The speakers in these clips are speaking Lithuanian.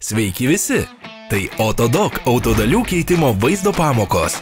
Sveiki visi! Tai Autodoc autodalių keitimo vaizdo pamokos.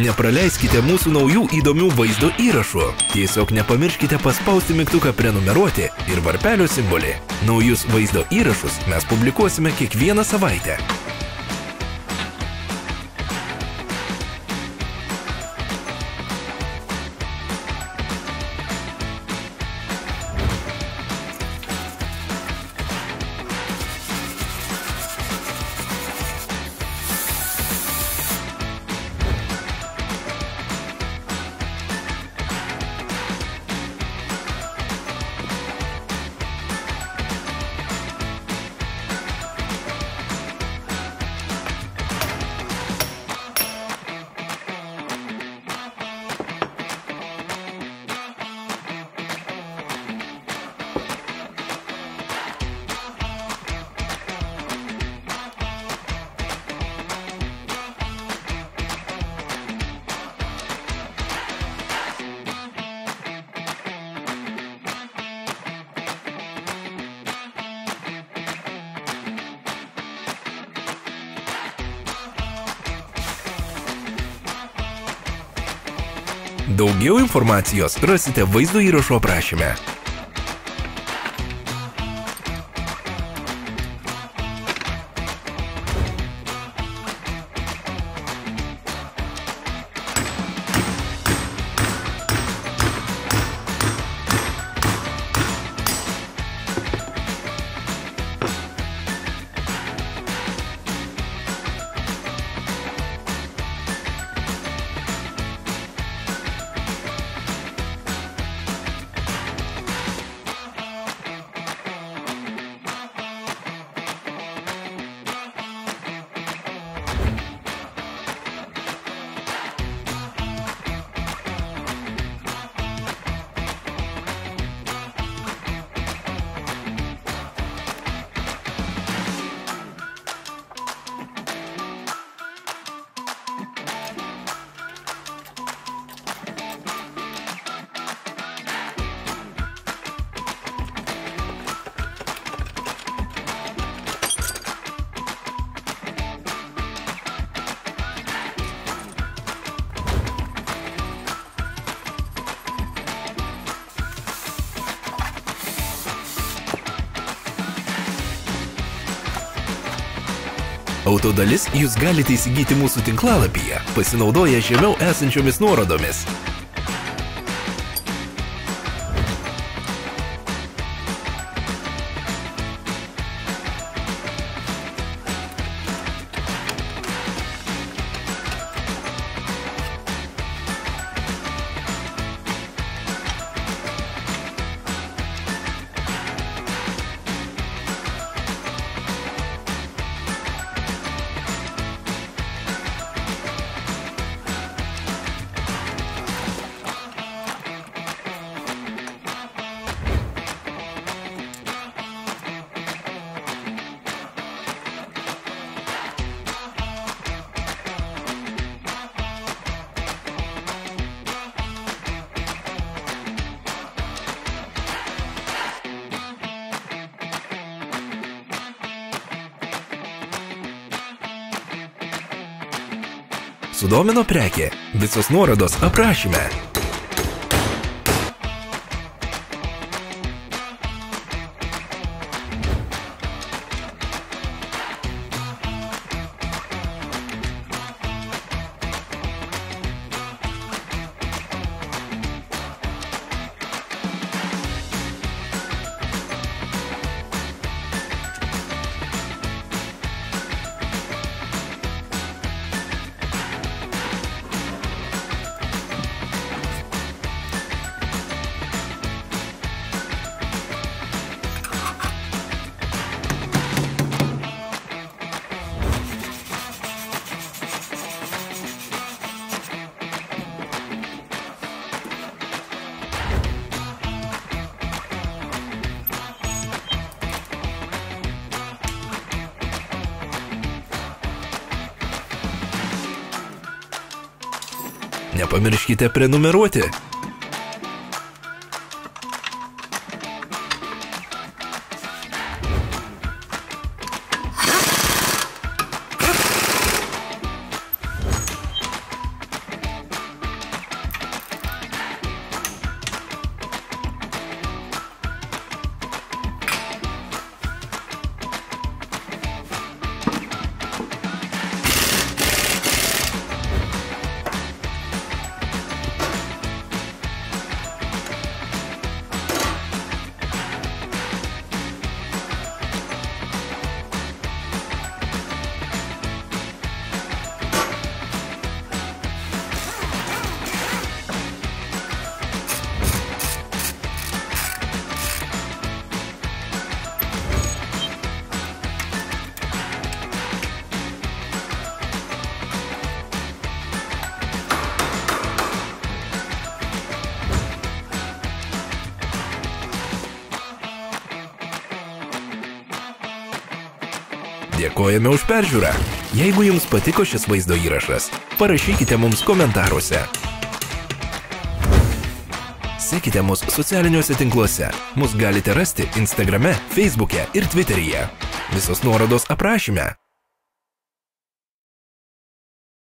Nepraleiskite mūsų naujų įdomių vaizdo įrašų. Tiesiog nepamirškite paspausti mygtuką prenumeruoti ir varpelio simbolį. Naujus vaizdo įrašus mes publikuosime kiekvieną savaitę. Daugiau informacijos rasite vaizdo įrašo aprašyme. Autodalis jūs galite įsigyti mūsų tinklalapyje, pasinaudoję žemiau esančiomis nuorodomis. sudomino prekė? Visos nuorodos aprašyme. Nepamirškite prenumeruoti. Dėkojame už peržiūrą. Jeigu jums patiko šis vaizdo įrašas, parašykite mums komentaruose. Sekite mus socialiniuose tinkluose. Mus galite rasti Instagrame, Facebook'e ir Twitter'yje. Visos nuorodos aprašyme.